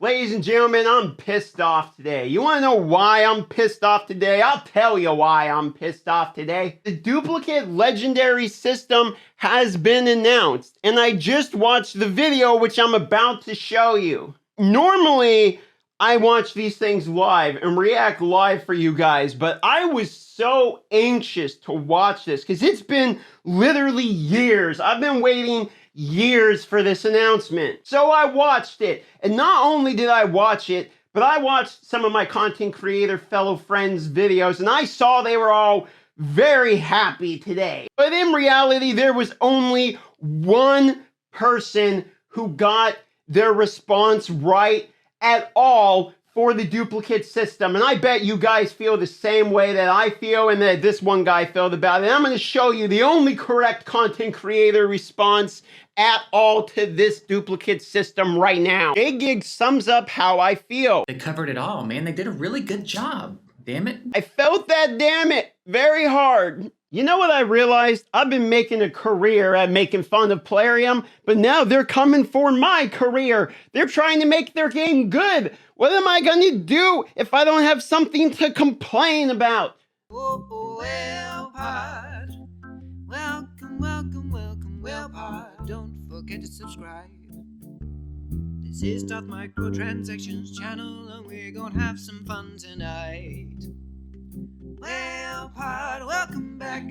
Ladies and gentlemen, I'm pissed off today. You want to know why I'm pissed off today? I'll tell you why I'm pissed off today. The duplicate legendary system has been announced, and I just watched the video which I'm about to show you. Normally, I watch these things live and react live for you guys, but I was so anxious to watch this because it's been literally years. I've been waiting years for this announcement. So I watched it, and not only did I watch it, but I watched some of my content creator fellow friends' videos, and I saw they were all very happy today. But in reality, there was only one person who got their response right at all for the duplicate system. And I bet you guys feel the same way that I feel and that this one guy felt about it. I'm going to show you the only correct content creator response at all to this duplicate system right now. Gig sums up how I feel. They covered it all, man. They did a really good job. Damn it. I felt that, damn it, very hard. You know what I realized? I've been making a career at making fun of Plarium, but now they're coming for my career. They're trying to make their game good. What am I going to do if I don't have something to complain about? Well, pod. Welcome, well, pod. Don't forget to subscribe. This is Darth Microtransactions channel, and we're gonna have some fun tonight. Well, pod, welcome back.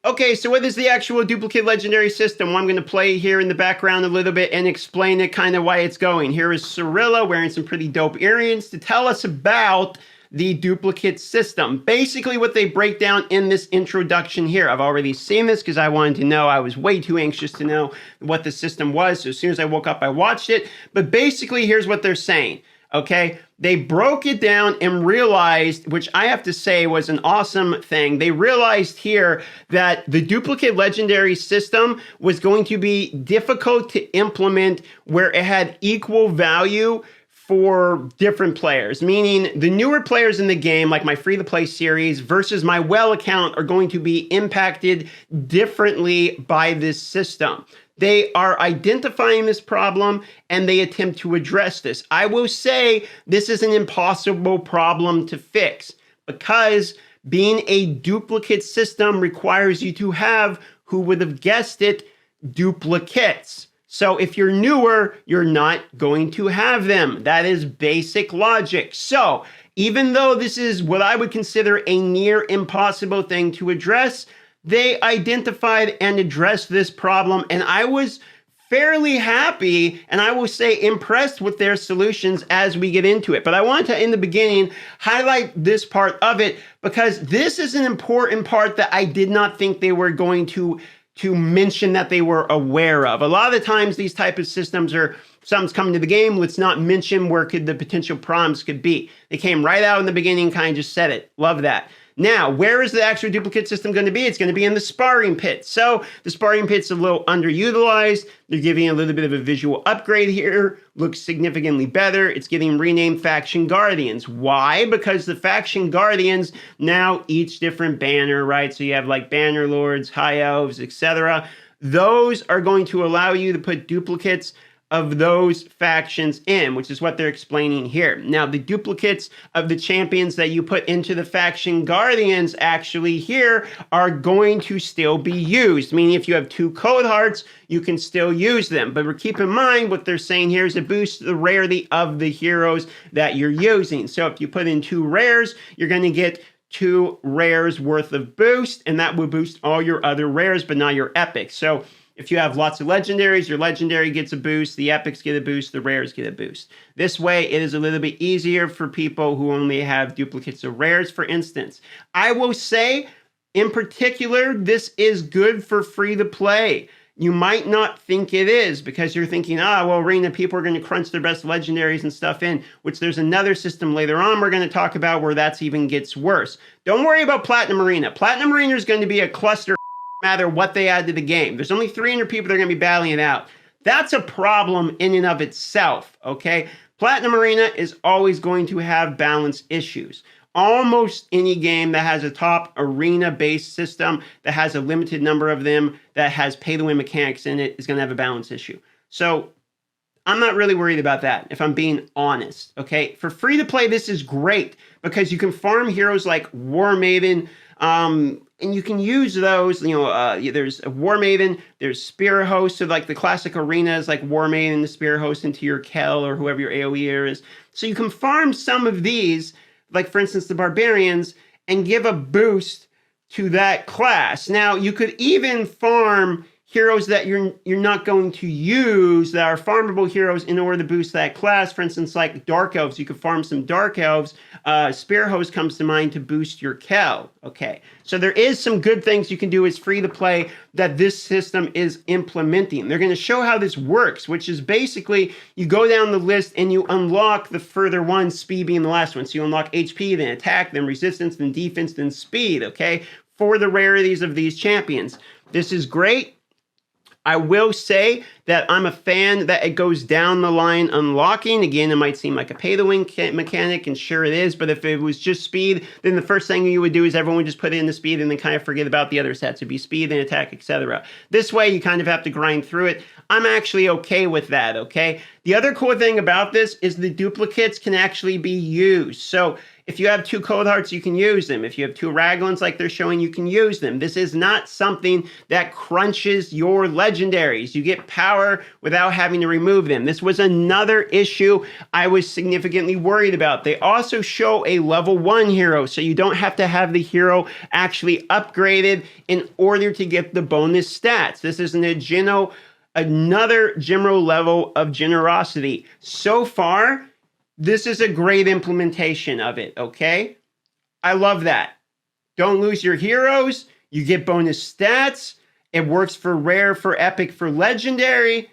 Okay, so what is the actual duplicate legendary system? Well, I'm going to play here in the background a little bit and explain it kind of why it's going. Here is Cirilla wearing some pretty dope earrings to tell us about the duplicate system. Basically what they break down in this introduction here. I've already seen this because I wanted to know. I was way too anxious to know what the system was. So as soon as I woke up, I watched it. But basically, here's what they're saying. Okay, they broke it down and realized, which I have to say was an awesome thing. They realized here that the duplicate legendary system was going to be difficult to implement where it had equal value for different players, meaning the newer players in the game, like my free-to-play series versus my well account, are going to be impacted differently by this system. They are identifying this problem and they attempt to address this. I will say this is an impossible problem to fix because being a duplicate system requires you to have, who would have guessed it, duplicates. So if you're newer, you're not going to have them. That is basic logic. So even though this is what I would consider a near impossible thing to address, they identified and addressed this problem, and I was fairly happy, and I will say impressed with their solutions as we get into it. But I wanted to, in the beginning, highlight this part of it because this is an important part that I did not think they were going to mention that they were aware of. A lot of the times these type of systems are, something's coming to the game, let's not mention where could the potential problems could be. They came right out in the beginning, kind of just said it. Love that. Now, where is the actual duplicate system going to be? It's going to be in the sparring pit. So the sparring pit's a little underutilized. They're giving a little bit of a visual upgrade here. Looks significantly better. It's getting renamed Faction Guardians. Why? Because the Faction Guardians now each different banner, right? So you have like Banner Lords, High Elves, etc. Those are going to allow you to put duplicates of those factions in, which is what they're explaining here. Now, the duplicates of the champions that you put into the Faction Guardians actually here are going to still be used, meaning if you have 2 code hearts, you can still use them. But keep in mind what they're saying here is it boosts the rarity of the heroes that you're using. So if you put in 2 rares, you're going to get 2 rares worth of boost, and that will boost all your other rares, but not your epics. So if you have lots of legendaries, your legendary gets a boost, the epics get a boost, the rares get a boost. This way, it is a little bit easier for people who only have duplicates of rares, for instance. I will say, in particular, this is good for free-to-play. You might not think it is because you're thinking, well, Arena, people are going to crunch their best legendaries and stuff in, which there's another system later on we're going to talk about where that's even gets worse. Don't worry about Platinum Arena. Platinum Arena is going to be a cluster matter what they add to the game. There's only 300 people that are going to be battling it out. That's a problem in and of itself, okay? Platinum Arena is always going to have balance issues. Almost any game that has a top arena-based system that has a limited number of them that has pay-to-win mechanics in it is going to have a balance issue. So I'm not really worried about that, if I'm being honest, okay? For free to play, this is great because you can farm heroes like War Maiden, and you can use those, there's a War Maiden, there's Spear Host, so like the classic arenas like War Maiden, the Spear Host into your Kel or whoever your AoE is. So you can farm some of these, like for instance, the Barbarians, and give a boost to that class. Now, you could even farm heroes that you're not going to use that are farmable heroes in order to boost that class. For instance, like Dark Elves, you could farm some Dark Elves. Spear Host comes to mind to boost your Kel. Okay, so there is some good things you can do as free to play that this system is implementing. They're going to show how this works, which is basically you go down the list and you unlock the further one, speed being the last one. So you unlock HP, then attack, then resistance, then defense, then speed, okay, for the rarities of these champions. This is great. I will say that I'm a fan that it goes down the line unlocking. Again, it might seem like a pay-to-win mechanic, and sure it is, but if it was just speed, then the first thing you would do is everyone would just put it into speed and then kind of forget about the other sets. It'd be speed and attack, etc. This way, you kind of have to grind through it. I'm actually okay with that, okay? The other cool thing about this is the duplicates can actually be used. So if you have 2 Cold Hearts, you can use them. If you have 2 Raglans like they're showing, you can use them. This is not something that crunches your legendaries. You get power without having to remove them. This was another issue I was significantly worried about. They also show a level 1 hero, so you don't have to have the hero actually upgraded in order to get the bonus stats. This is another general level of generosity. So far, this is a great implementation of it, okay? I love that. Don't lose your heroes. You get bonus stats. It works for rare, for epic, for legendary.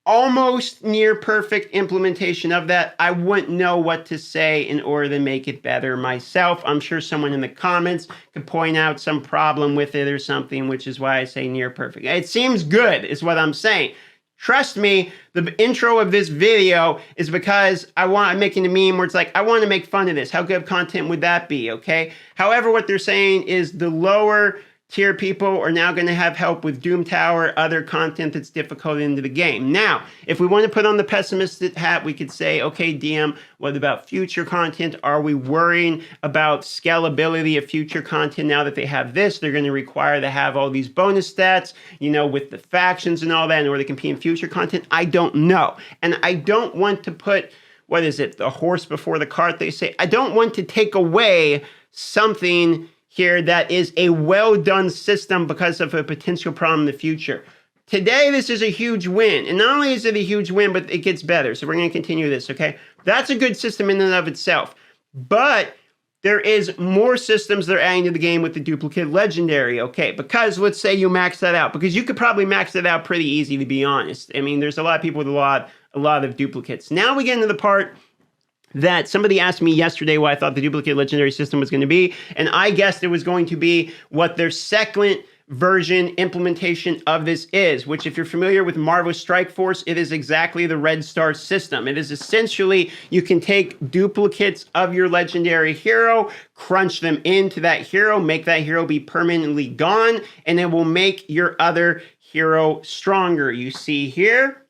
Almost near perfect implementation of that. I wouldn't know what to say in order to make it better myself. I'm sure someone in the comments could point out some problem with it or something, which is why I say near perfect. It seems good, is what I'm saying. Trust me, the intro of this video is because I'm making a meme where it's like, I want to make fun of this. How good content would that be, okay? However, what they're saying is the lower tier people are now going to have help with Doom Tower, other content that's difficult into the game. Now, if we want to put on the pessimistic hat, we could say, okay, DM, what about future content? Are we worrying about scalability of future content now that they have this? They're going to require to have all these bonus stats, with the factions and all that in order to compete in future content. I don't know. And I don't want to put, the horse before the cart, they say. I don't want to take away something here that is a well-done system because of a potential problem in the future. Today, this is a huge win. And not only is it a huge win, but it gets better. So we're going to continue this, okay? That's a good system in and of itself. But there is more systems that are adding to the game with the duplicate legendary, okay? Because let's say you max that out. Because you could probably max that out pretty easy, to be honest. I mean, there's a lot of people with a lot of duplicates. Now we get into the part that somebody asked me yesterday what I thought the duplicate legendary system was going to be, and I guessed it was going to be what their second version implementation of this is, which if you're familiar with Marvel Strike Force, it is exactly the Red Star system. It is essentially, you can take duplicates of your legendary hero, crunch them into that hero, make that hero be permanently gone, and it will make your other hero stronger. You see here,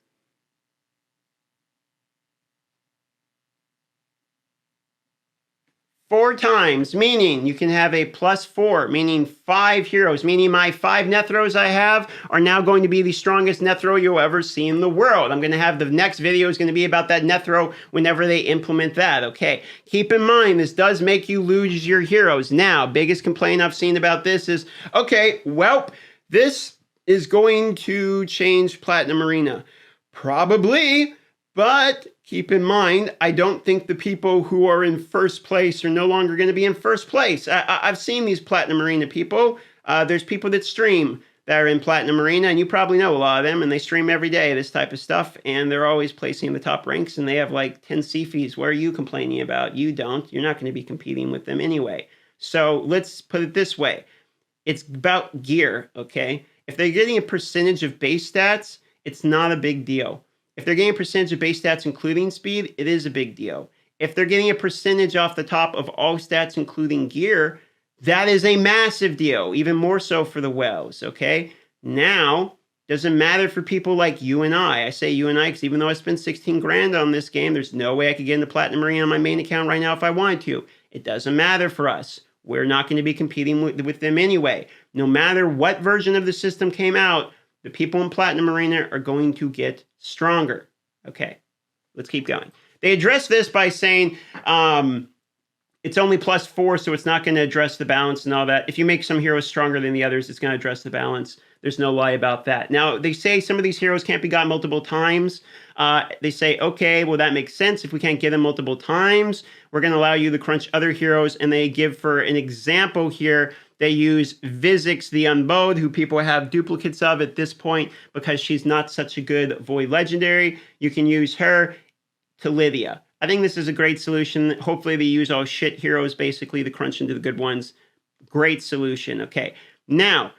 4 times, meaning you can have a +4, meaning 5 heroes, meaning my 5 Nethros I have are now going to be the strongest Nethro you'll ever see in the world. I'm going to have the next video is going to be about that Nethro whenever they implement that, okay? Keep in mind, this does make you lose your heroes. Now, biggest complaint I've seen about this is, okay, well, this is going to change Platinum Arena. Probably, but keep in mind, I don't think the people who are in first place are no longer going to be in first place. I've seen these Platinum Arena people. There's people that stream that are in Platinum Arena, and you probably know a lot of them, and they stream every day, this type of stuff, and they're always placing in the top ranks, and they have like 10 CFs. What are you complaining about? You don't. You're not going to be competing with them anyway. So let's put it this way. It's about gear, okay? If they're getting a percentage of base stats, it's not a big deal. If they're getting a percentage of base stats, including speed, it is a big deal. If they're getting a percentage off the top of all stats, including gear, that is a massive deal, even more so for the Wells, okay? Now, Doesn't matter for people like you and I. I say you and I because even though I spent 16 grand on this game, there's no way I could get into Platinum Arena on my main account right now if I wanted to. It doesn't matter for us. We're not going to be competing with them anyway. No matter what version of the system came out, the people in Platinum Arena are going to get stronger. Okay, let's keep going. They address this by saying it's only +4, so it's not going to address the balance and all that. If you make some heroes stronger than the others, it's going to address the balance. There's no lie about that. Now, they say some of these heroes can't be got multiple times. They say, okay, well, that makes sense. If we can't get them multiple times, we're going to allow you to crunch other heroes. And they give, for an example here, they use Vizix the Unbowed, who people have duplicates of at this point because she's not such a good Void Legendary. You can use her to Lydia. I think this is a great solution. Hopefully they use all shit heroes basically to crunch into the good ones. Great solution. Okay, now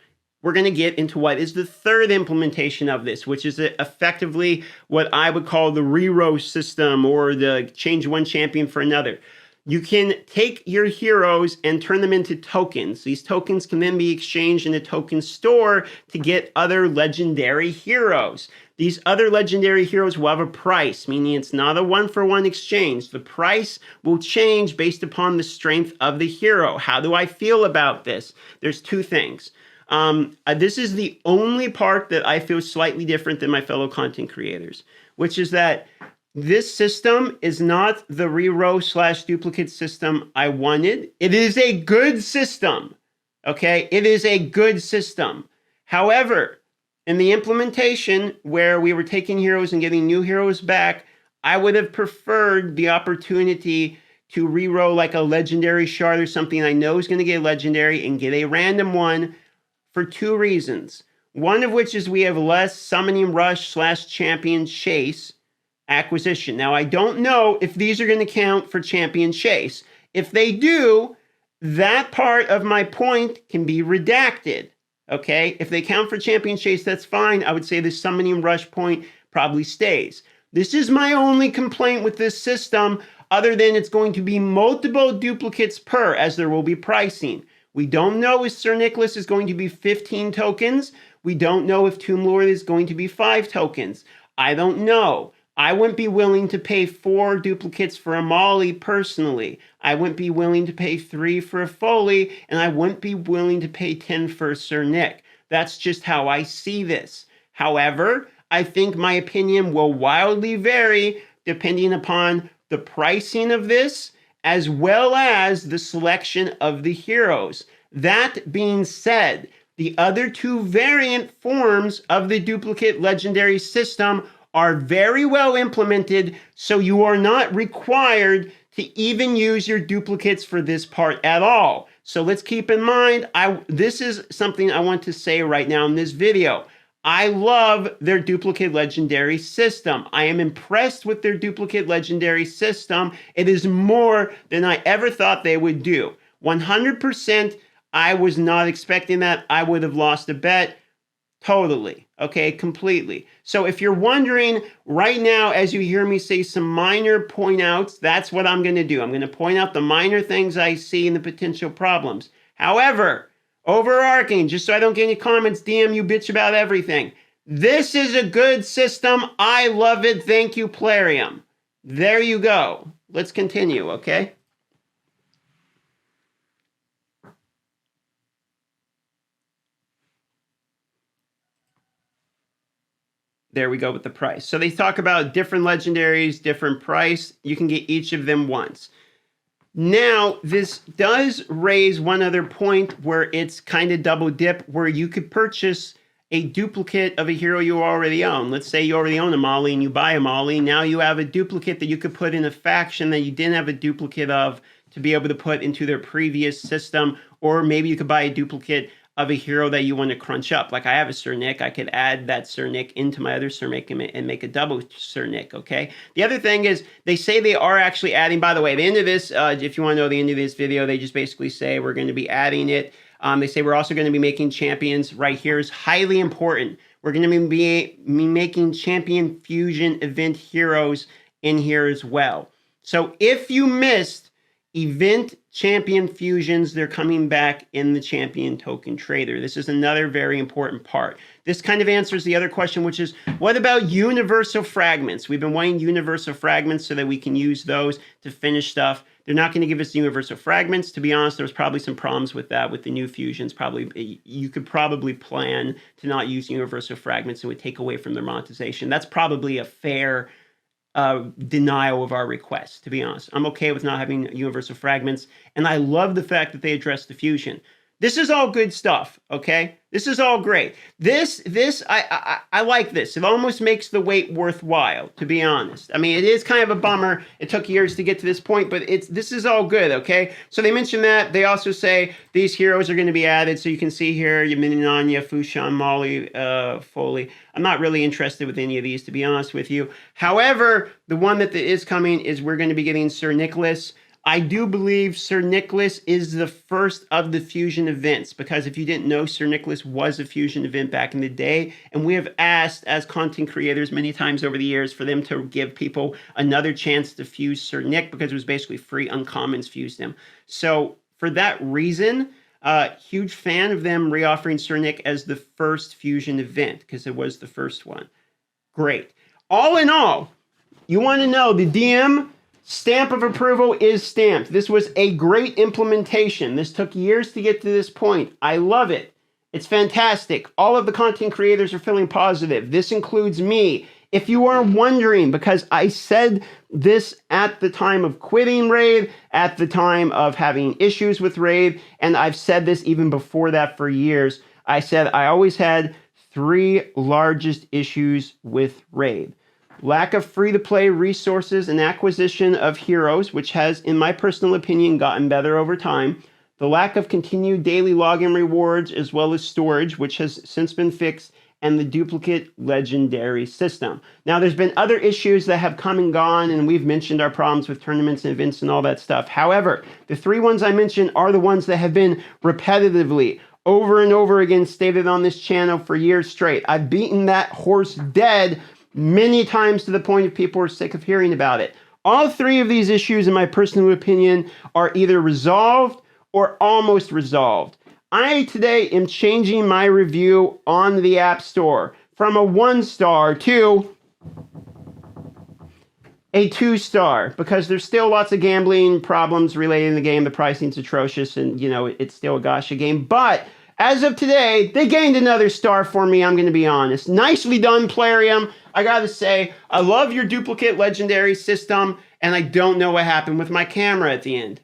we're going to get into what is the third implementation of this, which is effectively what I would call the reroll system, or the change one champion for another. You can take your heroes and turn them into tokens. These tokens can then be exchanged in a token store to get other legendary heroes. These other legendary heroes will have a price, meaning it's not a one-for-one exchange. The price will change based upon the strength of the hero. How do I feel about this? There's two things. This is the only part that I feel slightly different than my fellow content creators, which is that this system is not the reroll / duplicate system I wanted. It is a good system, okay? It is a good system. However, in the implementation where we were taking heroes and getting new heroes back, I would have preferred the opportunity to reroll like a legendary shard or something I know is going to get legendary and get a random one for two reasons. One of which is we have less summoning rush / champion chase acquisition. Now, I don't know if these are going to count for champion chase. If they do, that part of my point can be redacted. Okay, if they count for champion chase, that's fine. I would say the summoning rush point probably stays. This is my only complaint with this system, other than it's going to be multiple duplicates per, as there will be pricing. We don't know if Sir Nicholas is going to be 15 tokens. We don't know if Tomb Lord is going to be 5 tokens. I don't know. I wouldn't be willing to pay 4 duplicates for a Molly personally. I wouldn't be willing to pay 3 for a Foley, and I wouldn't be willing to pay 10 for Sir Nick. That's just how I see this. However, I think my opinion will wildly vary depending upon the pricing of this, as well as the selection of the heroes. That being said, the other two variant forms of the duplicate legendary system are very well implemented, so you are not required to even use your duplicates for this part at all. So let's keep in mind, this is something I want to say right now in this video. I love their duplicate legendary system. I am impressed with their duplicate legendary system. It is more than I ever thought they would do. 100%, I was not expecting that. I would have lost a bet. Totally. Okay, completely. So if you're wondering right now, as you hear me say some minor point outs, that's what I'm going to do. I'm going to point out the minor things I see and the potential problems. However, overarching, just so I don't get any comments, DM you bitch about everything. This is a good system. I love it. Thank you, Plarium. There you go. Let's continue, okay? There we go with the price. So they talk about different legendaries, different price. You can get each of them once. Now, this does raise one other point where it's kind of double dip, where you could purchase a duplicate of a hero you already own. Let's say you already own a Molly and you buy a Molly. Now you have a duplicate that you could put in a faction that you didn't have a duplicate of to be able to put into their previous system. Or maybe you could buy a duplicate of a hero that you want to crunch up. Like I have a Sir Nick, I could add that Sir Nick into my other Sir Nick and make a double Sir Nick, okay? The other thing is, they say they are actually adding, by the way, at the end of this, if you want to know the end of this video, they just basically say we're going to be adding it. They say we're also going to be making champions. Right here is highly important. We're going to be making champion fusion event heroes in here as well. So if you missed event champion fusions, they're coming back in the champion token trader. This is another very important part. This kind of answers the other question, which is, what about universal fragments? We've been wanting universal fragments so that we can use those to finish stuff. They're not going to give us universal fragments. To be honest, there's probably some problems with that with the new fusions. Probably you could probably plan to not use universal fragments. It would take away from their monetization. That's probably a fair denial of our request, to be honest. I'm okay with not having universal fragments, and I love the fact that they address the fusion. This is all good stuff, okay? This is all great. I like this. It almost makes the wait worthwhile, to be honest. I mean, it is kind of a bummer. It took years to get to this point, but this is all good, okay? So they mention that. They also say these heroes are going to be added. So you can see here, Yamina Anya, Fushan, Molly, Foley. I'm not really interested with any of these, to be honest with you. However, the one that is coming is we're going to be getting Sir Nicholas. I do believe Sir Nicholas is the first of the fusion events, because if you didn't know, Sir Nicholas was a fusion event back in the day, and we have asked as content creators many times over the years for them to give people another chance to fuse Sir Nick, because it was basically free uncommons fused him. So for that reason, huge fan of them reoffering Sir Nick as the first fusion event, because it was the first one. Great. All in all, you want to know the DM stamp of approval is stamped. This was a great implementation. This took years to get to this point. I love it. It's fantastic. All of the content creators are feeling positive. This includes me. If you are wondering, because I said this at the time of quitting Raid, at the time of having issues with Raid, and I've said this even before that for years, I said I always had 3 largest issues with Raid. Lack of free-to-play resources and acquisition of heroes, which has, in my personal opinion, gotten better over time. The lack of continued daily login rewards, as well as storage, which has since been fixed, and the duplicate legendary system. Now, there's been other issues that have come and gone, and we've mentioned our problems with tournaments and events and all that stuff. However, the 3 ones I mentioned are the ones that have been repetitively, over and over again, stated on this channel for years straight. I've beaten that horse dead many times to the point of people are sick of hearing about it. All 3 of these issues, in my personal opinion, are either resolved or almost resolved. I today am changing my review on the App Store from a 1-star to a 2-star, because there's still lots of gambling problems related to the game. The pricing's atrocious, and it's still a gacha game. But as of today, they gained another star for me, I'm going to be honest. Nicely done, Plarium. I got to say, I love your duplicate legendary system, and I don't know what happened with my camera at the end.